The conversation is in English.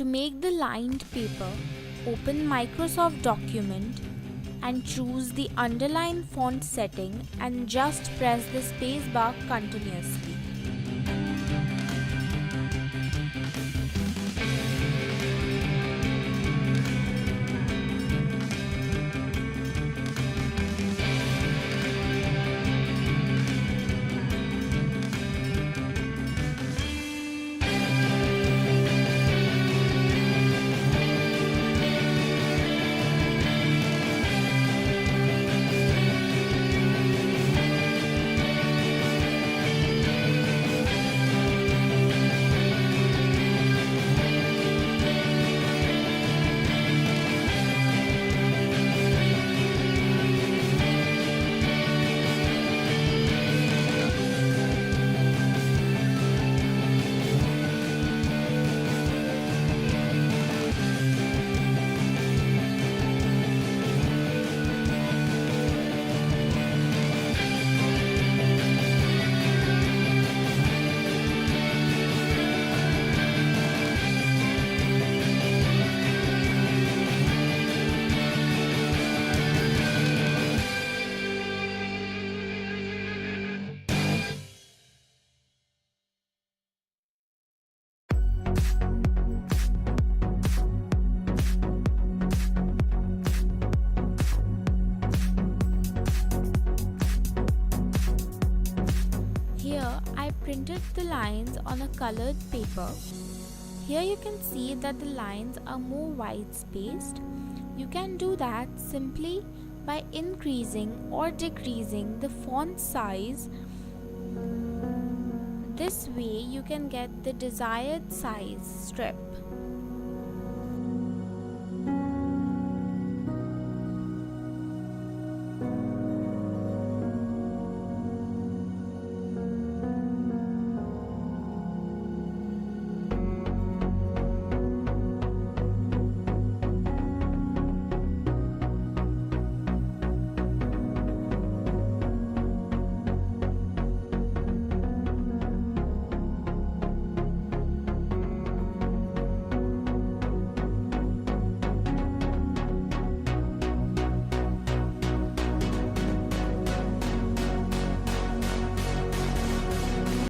To make the lined paper, open Microsoft Document and choose the underline font setting and just press the spacebar continuously. Here I printed the lines on a colored paper. Here you can see that the lines are more wide spaced. You can do that simply by increasing or decreasing the font size. This way you can get the desired size strip.